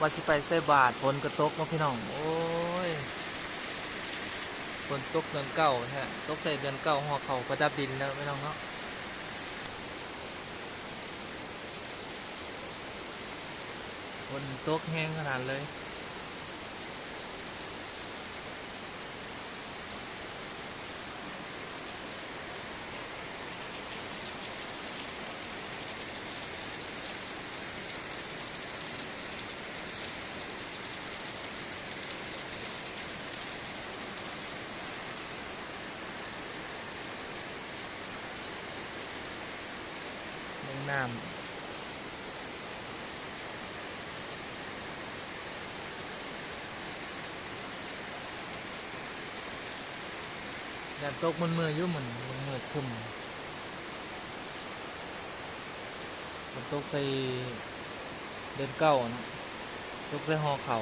ว่าสิไปใส่บาตรฝนก็ตกเนาะพี่น้องโอ้ยฝนตกเดือนเก้าแท้ตกใส่เดือนเก้าหัวเขาประดับดินแล้วพี่น้องเนาะฝนตกแห้งขนาดเลยลงน้ำแดดตกมันมือยุ่มันมืดครึ้มฝนตกใส่เดือนเก้านะตกใส่หอเขา